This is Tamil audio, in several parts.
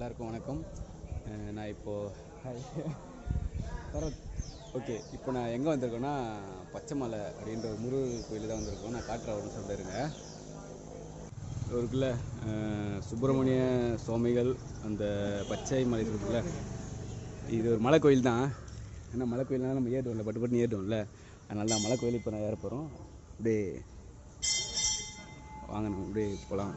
எல்லாருக்கும் வணக்கம். நான் இப்போது பரத் ஓகே. இப்போ நான் எங்கே வந்திருக்கேன்னா பச்சைமலை அப்படின்ற ஒரு முருகர் கோயில் தான் வந்திருக்கோம். நான் காட்டுறேன் ஒரு சொல்லிருங்க. இருக்குல்ல சுப்பிரமணிய சுவாமிகள் அந்த பச்சை மலை இருக்குல்ல, இது ஒரு மலை கோயில் தான். ஏன்னா மலை கோயில்னால நம்ம ஏறுவோம்ல, பட்டு ஏறுவோம்ல, அதனால தான் மலை கோயில் இப்போ நான் ஏற போகிறோம். அப்படியே வாங்கணும், அப்படியே போகலாம்.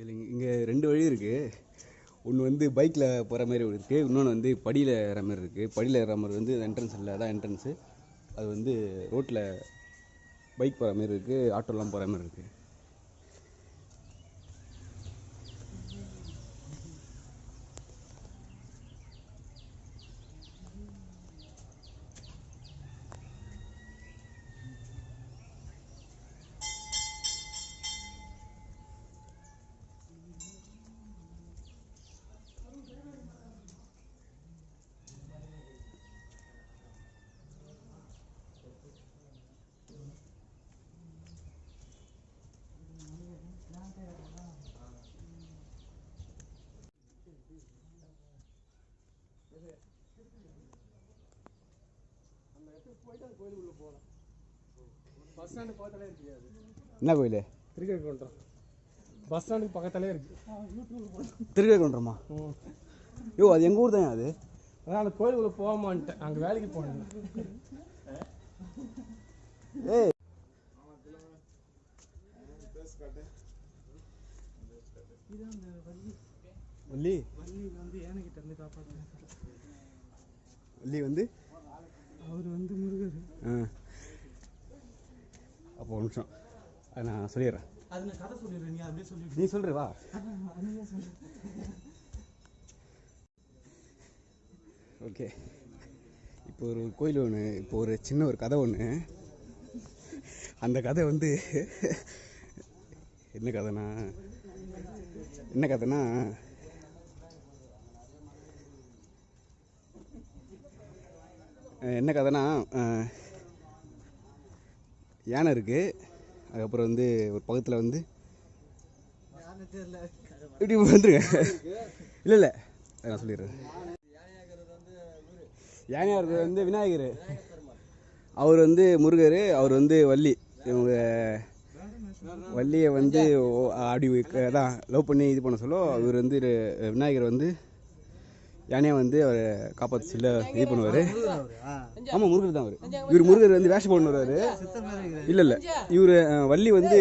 இதில் இங்கே 2 வழி இருக்குது. ஒன்று வந்து பைக்கில் போகிற மாதிரி இருக்குது, இன்னொன்று வந்து படியில் ஏற மாதிரி இருக்குது. படியில் ஏற மாதிரி வந்து என்ட்ரன்ஸ் இல்லை, அதான் என்ட்ரன்ஸு. அது வந்து ரோட்டில் பைக் போகிற மாதிரி இருக்குது, ஆட்டோலாம் போகிற மாதிரி இருக்குது. என்ன கோயில்? திருக்கேக்குன்றம் பஸ் ஸ்டாண்டுக்கு பக்கத்துலேயே இருக்கு. திருக்கேக்குன்றமா? யோ, அது எங்கள் ஊர் தான். அது அதான் அந்த கோயிலுக்குள்ள போகாமான்ட்டேன், அங்கே வேலைக்கு போனேன். ஏய் வள்ளி வந்து ஏனக்கிட்ட இருந்து காப்பாற்ற வள்ளி வந்து அவர் வந்து முருகர். அப்போ ஒரு நிமிஷம், அதை நான் சொல்லிடுறேன். அது நான் கதை சொல்லிடுறேன், நீ அப்படியே சொல்லி நீ சொல்கிற வா. ஓகே. இப்போ ஒரு கோயில் ஒன்று, இப்போ ஒரு சின்ன ஒரு கதை ஒன்று. அந்த கதை வந்து என்ன கதைனா யானை இருக்குது. அதுக்கப்புறம் வந்து ஒரு பக்கத்தில் வந்து இப்படி வந்துருங்க. இல்லை நான் சொல்லிடுறேன். யானையாக இருக்கிறது வந்து விநாயகர், அவர் வந்து முருகர், அவர் வந்து வள்ளி. இவங்க வள்ளியை வந்து அப்படி தான் லவ் பண்ணி இது பண்ண சொல்ல, அவர் வந்து விநாயகர் வந்து யானையை வந்து அவர் காப்பாற்ற சொல்ல இது பண்ணுவார். ஆமாம், முருகர் தான் அவர். இவர் முருகர் வந்து வேஷம் பண்ணுவார். இல்லை இவர் வள்ளி வந்து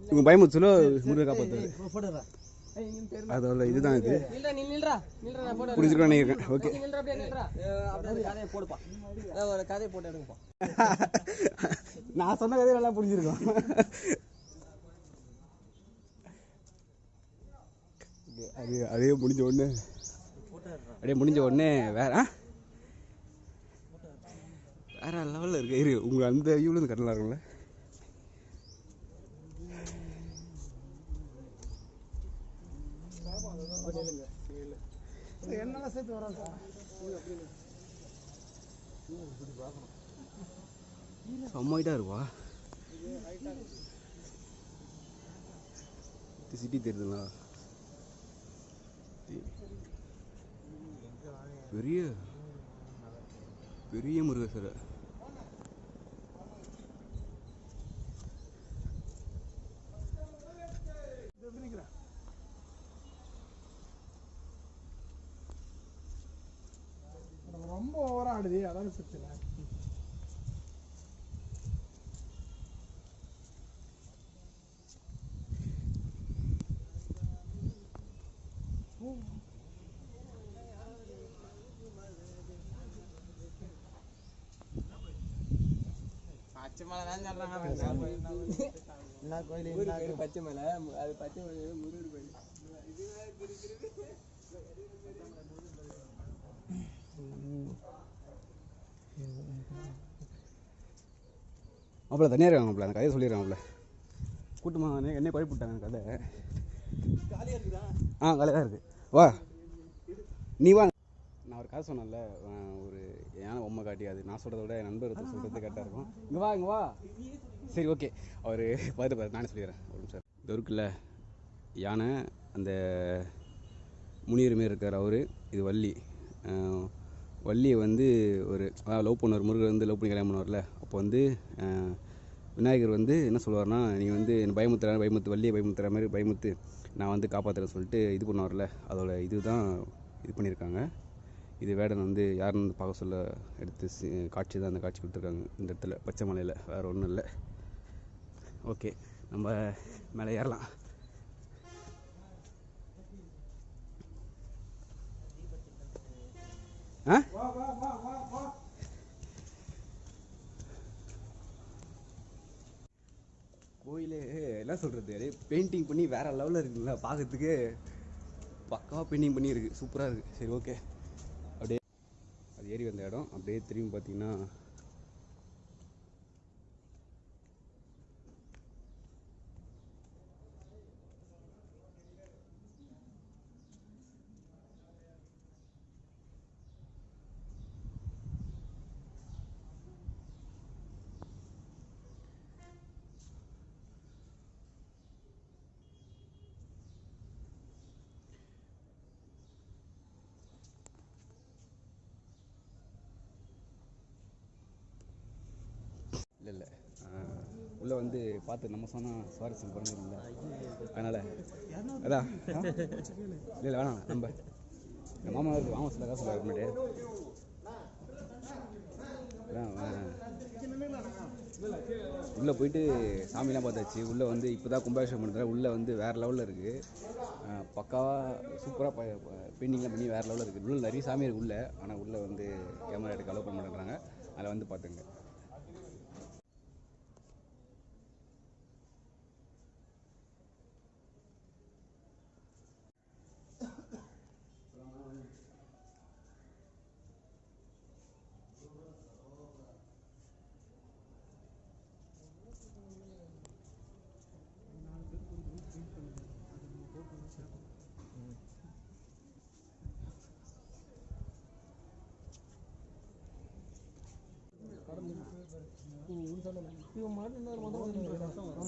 இவங்க பயமுறுத்த சொல்ல முருகர் காப்பாற்றுவார். அதோட இதுதான் இது. புரிஞ்சுக்கணும் நினைக்கிறேன். ஓகே, நான் சொன்ன கதையை நல்லா புரிஞ்சிருக்கோம். அதே முடிஞ்ச உடனே வேற லெவலில் இருக்கு. உங்க அந்த வியூலேருந்து கட்டலாம் இருக்கும்ல. என்னெல்லாம் சேர்த்து வரோம் செம்மைட்டா இருக்குவா. சிட்டி தெரியுதுங்களா? பெரிய பெரிய முருகர் சிலை. ரொம்ப ஓவரா ஆடுது, அதான் பிரச்சனை. என்ன கோயில் பச்சை மலை அது பச்சை மலை முருகர் கோயில் மாப்பிள்ள தனியாக இருக்காங்க மாப்பிள்ள அந்த கதையை சொல்லிடுறாங்கல்ல கூட்டமாக என்னை குழப்பி விட்டாங்க அந்த கதை காலியாக இருக்குது வா நீ வா நான் ஒரு கதை சொன்னேன்ல ஒரு யானை பொம்மை காட்டி அது நான் சொல்கிறத விட என் நண்பர் சொல்கிறது கரெக்டாக இருக்கும் இங்கே வா சரி ஓகே அவர் பார்த்து நானே சொல்லிடுறேன் ஒரு நிமிஷம் இது இருக்குல்ல யானை அந்த முனிவர் மாரி இருக்கார் அவர் இது வள்ளி வள்ளியை வந்து ஒரு லவ் பண்ணுவார் முருகர் வந்து லவ் பண்ணி கல்யாணம் பண்ணுவார்ல அப்போ வந்து விநாயகர் வந்து என்ன சொல்லுவார்னா நீ வந்து என்னை பயமுத்து வள்ளியை பயமுத்துற மாதிரி பயமுத்து நான் வந்து காப்பாற்றுறேன்னு சொல்லிட்டு இது பண்ணுவார்ல அதோட இதுதான் இது பண்ணியிருக்காங்க இது வேடன் வந்து யாருன்னு வந்து பார்க்க சொல்ல எடுத்து காட்சி தான் அந்த காட்சி கொடுத்துருக்காங்க இந்த இடத்துல பச்சை மலையில் வேறு ஒன்றும் இல்லை ஓகே நம்ம மேலே ஏறலாம் கோயிலே என்ன சொல்கிறது அப்படியே பெயிண்டிங் பண்ணி வேறு லெவலில் இருக்குங்களா பார்க்கறதுக்கு பக்காவாக பெயிண்டிங் பண்ணி இருக்குது சூப்பராக இருக்குது சரி ஓகே அப்படியே அது ஏறி வந்த இடம் அப்படியே திரும்பி பார்த்தீங்கன்னா இல்லை உள்ளே வந்து பார்த்து நம்ம சொன்னால் சுவாரஸ்யம் பண்ணுறோம்ல அதனால் அதான் இல்லை வேணாம் நம்ம என் மாமா இருக்குது மாமா சொல்ல காசு சொல்ல உள்ளே போயிட்டு சாமிலாம் பார்த்தாச்சு உள்ளே வந்து இப்போ தான் கும்பாபிஷேகம் பண்ணுறேன் உள்ளே வந்து வேறு லெவலில் இருக்குது பக்காவாக சூப்பராக பெயிண்டிங்லாம் பண்ணி வேறு லெவலில் இருக்குது உள்ள நிறைய சாமி இருக்குது உள்ளே ஆனால் உள்ளே வந்து கேமரா எடுக்க அலோவ் பண்ண மாட்டேங்கிறாங்க அதில் வந்து பார்த்துங்க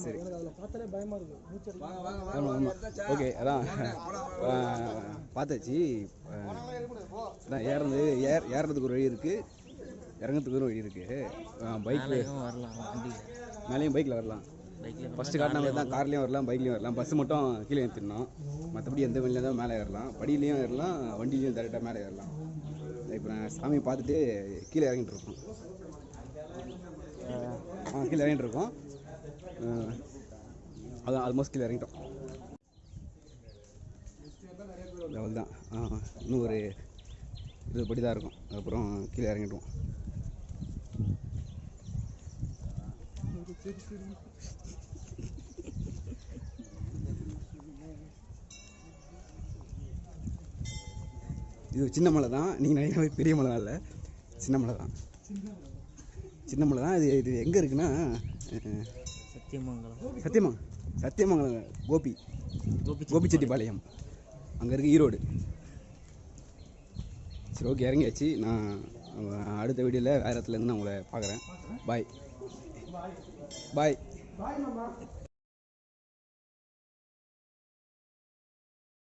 சரி ஓகே அதான் பார்த்தாச்சு அதான் ஏறுறதுக்கு ஒரு வழி இருக்குது இறங்கிறதுக்கு ஒரு வழி இருக்குது பைக்கில் வரலாம் மேலேயும் பைக்கில் வரலாம் ஃபஸ்ட்டு காட்டின தான் கார்லேயும் வரலாம் பைக்லேயும் வரலாம் பஸ்ஸு மட்டும் கீழே ஏற்றிடணும் மற்றபடி எந்த வழியில் தான் மேலே ஏறலாம் படியிலையும் ஏறலாம் வண்டியிலையும் டேரெக்டாக மேலே ஏறலாம் இப்போ நான் சாமியை பார்த்துட்டு கீழே இறங்கிட்டு இருக்கோம் கீழே இறங்கிட்டு இருக்கோம் அதான் ஆல்மோஸ்ட் கீழே இறங்கிட்டோம் அவ்வளோதான் இன்னும் ஒரு 20 படி தான் இருக்கும் அப்புறம் கீழே இறங்கிடுவோம் இது சின்ன மலை தான் நீங்கள் நினைக்கிற பெரிய மலை இல்லை சின்ன மலை தான் இது எங்கே இருக்குன்னா சத்தியமங்கலம் கோபிச்செட்டிப்பாளையம் அங்கே இருக்குது ஈரோடு சரி ஓகே இறங்கியாச்சு நான் அடுத்த வீடியோவில் வேறு இடத்துலேருந்து நான் உங்களை பார்க்குறேன் பாய்